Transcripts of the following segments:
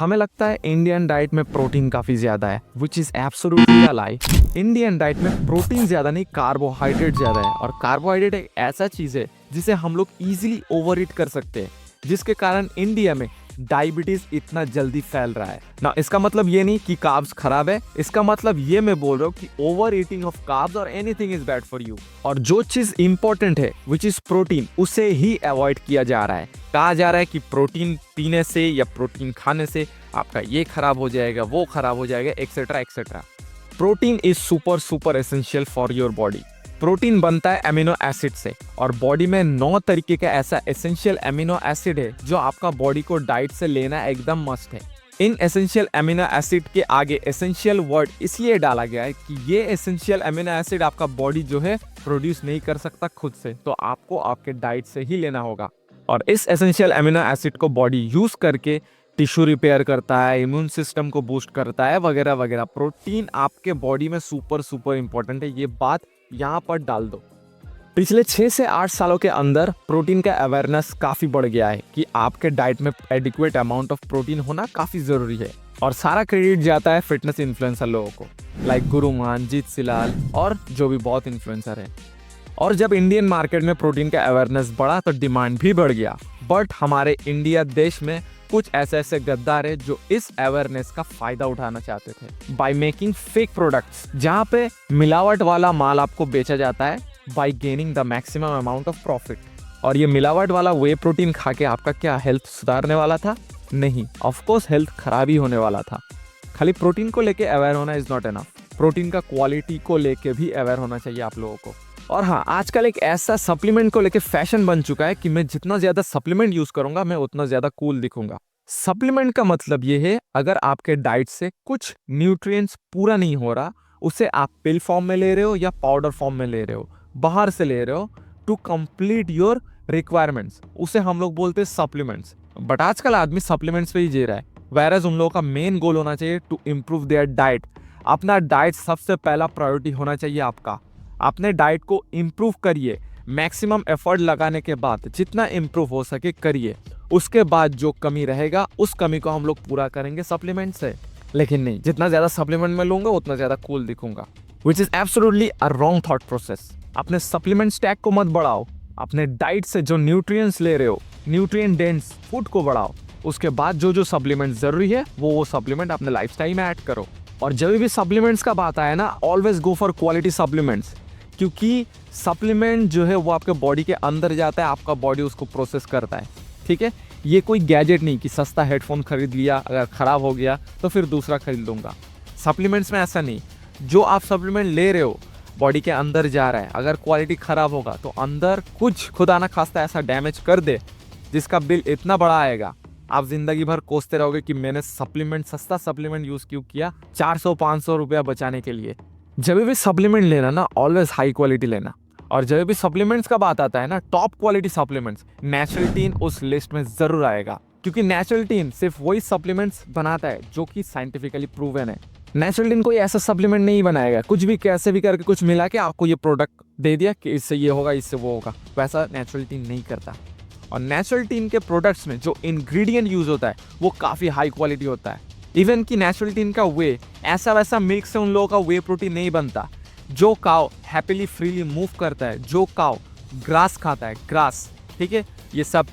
हमें लगता है इंडियन डाइट में प्रोटीन काफी ज्यादा है, विच is absolutely a lie. Indian diet में प्रोटीन ज्यादा नहीं, कार्बोहाइड्रेट ज्यादा है। और कार्बोहाइड्रेट एक ऐसा चीज है जिसे हम लोग इजीली ओवर ईट कर सकते हैं, जिसके कारण इंडिया में डायबिटीज इतना जल्दी फैल रहा है ना। इसका मतलब ये नहीं कि कार्ब्स खराब है, इसका मतलब ये मैं बोल रहा हूँ कि ओवर ईटिंग ऑफ कार्ब्स और anything is bad for you. और जो चीज इंपॉर्टेंट है विच इज प्रोटीन, उसे ही अवॉइड किया जा रहा है। कहा जा रहा है कि प्रोटीन पीने से या प्रोटीन खाने से आपका ये खराब हो जाएगा, वो खराब हो जाएगा, etcetera etcetera. Protein is super essential for your body. Protein बनता है अमीनो एसिड से, और बॉडी में 9 तरीके का ऐसा एसेंशियल अमीनो एसिड है जो आपका बॉडी को डाइट से लेना एकदम मस्ट है। इन एसेंशियल अमीनो एसिड के आगे एसेंशियल वर्ड इसलिए डाला गया है कि ये एसेंशियल अमीनो एसिड आपका बॉडी जो है प्रोड्यूस नहीं कर सकता खुद से, तो आपको आपके डाइट से ही लेना होगा। और इस एसेंशियल अमीनो एसिड को बॉडी यूज करके टिश्यू रिपेयर करता है, इम्यून सिस्टम को बूस्ट करता है, वगैरह वगैरह। प्रोटीन आपके बॉडी में सुपर इंपॉर्टेंट है, ये बात यहाँ पर डाल दो। पिछले 6 से 8 सालों के अंदर प्रोटीन का अवेयरनेस काफी बढ़ गया है कि आपके डाइट में एडिक्वेट अमाउंट ऑफ प्रोटीन होना काफी जरूरी है। और सारा क्रेडिट जाता है फिटनेस इन्फ्लुएंसर लोगों को, लाइक गुरुमान, जीत सिलाल और जो भी बहुत इन्फ्लुएंसर है। और जब इंडियन मार्केट में प्रोटीन का अवेयरनेस बढ़ा तो डिमांड भी बढ़ गया। बट हमारे इंडिया देश में कुछ ऐसे गद्दार है जो इस अवेयरनेस का फायदा उठाना चाहते थे बाय मेकिंग फेक प्रोडक्ट्स, जहां पे मिलावट वाला माल आपको बेचा जाता है bye gaining the maximum amount of profit. और ये मिलावट वाला वे प्रोटीन खा के आपका क्या हेल्थ सुधारने वाला था? नहीं, ऑफ कोर्स हेल्थ खराब ही होने वाला था। खाली प्रोटीन को लेके अवेयर होना इज नॉट एनफ, प्रोटीन का क्वालिटी को लेके भी अवेयर होना चाहिए आप लोगों को। और हाँ, आजकल एक ऐसा सप्लीमेंट को लेके फैशन बन चुका है कि मैं जितना ज्यादा सप्लीमेंट यूज करूंगा मैं उतना ज्यादा कूल दिखूंगा। सप्लीमेंट का मतलब ये है, अगर आपके डाइट से कुछ न्यूट्रिएंट्स पूरा नहीं हो रहा, उसे आप पिल फॉर्म में ले रहे हो या पाउडर फॉर्म में ले रहे हो, बाहर से ले रहे हो टू कंप्लीट योर रिक्वायरमेंट्स, उसे हम लोग बोलते हैं सप्लीमेंट्स। बट आजकल आदमी सप्लीमेंट्स पे ही जी रहा है, whereas उन लोगों का मेन गोल होना चाहिए टू इम्प्रूव देयर डाइट। अपना डाइट सबसे पहला प्रायोरिटी होना चाहिए आपका। अपने डाइट को इम्प्रूव करिए, मैक्सिमम एफर्ट लगाने के बाद जितना इम्प्रूव हो सके करिए। उसके बाद जो कमी रहेगा उस कमी को हम लोग पूरा करेंगे सप्लीमेंट से। लेकिन नहीं, जितना ज्यादा सप्लीमेंट में लूंगा उतना ज्यादा कूल दिखूंगा, which is absolutely a wrong thought process. अपने सप्लीमेंट स्टैक को मत बढ़ाओ, अपने डाइट से जो न्यूट्रिएंट्स ले रहे हो, न्यूट्रिएंट डेंस फूड को बढ़ाओ। उसके बाद जो जो सप्लीमेंट जरूरी है वो सप्लीमेंट अपने लाइफस्टाइल में ऐड करो। और जब भी सप्लीमेंट्स का बात आए ना, always go for quality supplements, क्योंकि सप्लीमेंट जो है वो आपके बॉडी के अंदर जाता है, आपका बॉडी उसको प्रोसेस करता है। ठीक है, ये कोई गैजेट नहीं कि सस्ता हेडफोन खरीद लिया, अगर खराब हो गया तो फिर दूसरा खरीद लूंगा। सप्लीमेंट्स में ऐसा नहीं, जो आप सप्लीमेंट ले रहे हो बॉडी के अंदर जा रहा है, अगर क्वालिटी खराब होगा तो अंदर कुछ खुदा ना खास्ता ऐसा डैमेज कर दे जिसका बिल इतना बड़ा आएगा, आप जिंदगी भर कोसते रहोगे कि मैंने सप्लीमेंट, सस्ता सप्लीमेंट यूज क्यों किया 400-500 रुपया बचाने के लिए। जब भी सप्लीमेंट लेना ना, ऑलवेज हाई क्वालिटी लेना। और जब भी सप्लीमेंट्स का बात आता है ना, टॉप क्वालिटी सप्लीमेंट्स, नेचुरलटीन उस लिस्ट में जरूर आएगा, क्योंकि नेचुरलटीन सिर्फ वही सप्लीमेंट्स बनाता है जो कि साइंटिफिकली प्रूवन है। नेचुरलटीन कोई ऐसा सप्लीमेंट नहीं बनाएगा कुछ भी कैसे भी करके कुछ मिला के आपको ये प्रोडक्ट दे दिया कि इससे ये होगा, इससे वो होगा, वैसा नेचुरलटीन नहीं करता। और नेचुरलटीन के प्रोडक्ट्स में जो इंग्रेडिएंट यूज होता है वो काफी हाई क्वालिटी होता है। इवन कि नेचुरलटीन का वे ऐसा वैसा मिल्क से उन लोगों का वे प्रोटीन नहीं बनता। जो काव हैप्पीली फ्रीली मूव करता है, जो काव ग्रास खाता है, ग्रास, ठीक है, ये सब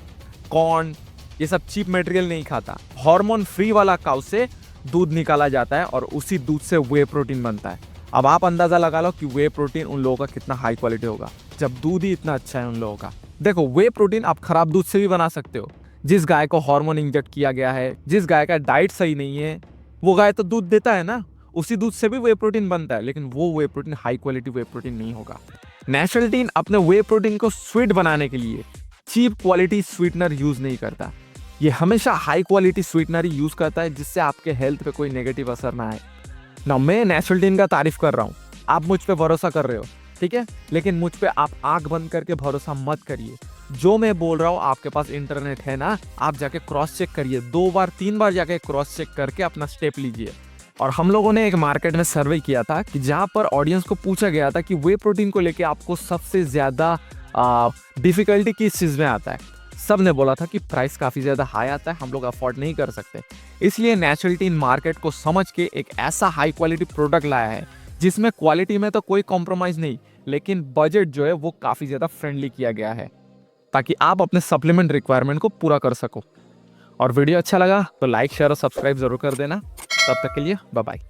कॉर्न, ये सब चीप मटेरियल नहीं खाता। हार्मोन फ्री वाला काव से दूध निकाला जाता है और उसी दूध से वे प्रोटीन बनता है। अब आप अंदाजा लगा लो कि वे प्रोटीन उन लोगों का कितना हाई क्वालिटी होगा, जब दूध ही इतना अच्छा है उन लोगों का। देखो, वे प्रोटीन आप खराब दूध से भी बना सकते हो। जिस गाय को हार्मोन इंजेक्ट किया गया है, जिस गाय का डाइट सही नहीं है, वो गाय तो दूध देता है ना, उसी दूध से भी वे प्रोटीन बनता है, लेकिन वो वे प्रोटीन हाई क्वालिटी वे प्रोटीन नहीं होगा। नेचुरलटीन अपने वे प्रोटीन को स्वीट बनाने के लिए चीप क्वालिटी स्वीटनर यूज नहीं करता, ये हमेशा हाई क्वालिटी स्वीटनर ही यूज करता है, जिससे आपके हेल्थ पे कोई नेगेटिव असर ना आए ना। मैं नेचुरलटीन का तारीफ कर रहा हूँ, आप मुझ पे भरोसा कर रहे हो, ठीक है, लेकिन मुझ पे आप आंख बंद करके भरोसा मत करिए। जो मैं बोल रहा हूँ, आपके पास इंटरनेट है ना, आप जाके क्रॉस चेक करिए, 2 बार 3 बार जाके क्रॉस चेक करके अपना स्टेप लीजिए। और हम लोगों ने एक मार्केट में सर्वे किया था कि जहाँ पर ऑडियंस को पूछा गया था कि वे प्रोटीन को लेके आपको सबसे ज्यादा डिफिकल्टी किस चीज में आता है। सब ने बोला था कि प्राइस काफ़ी ज़्यादा हाई आता है, हम लोग अफोर्ड नहीं कर सकते। इसलिए नेचुरलिटी इन मार्केट को समझ के एक ऐसा हाई क्वालिटी प्रोडक्ट लाया है जिसमें क्वालिटी में तो कोई कॉम्प्रोमाइज़ नहीं, लेकिन बजट जो है वो काफ़ी ज़्यादा फ्रेंडली किया गया है ताकि आप अपने सप्लीमेंट रिक्वायरमेंट को पूरा कर सको। और वीडियो अच्छा लगा तो लाइक शेयर और सब्सक्राइब जरूर कर देना। तब तक के लिए बाय बाय।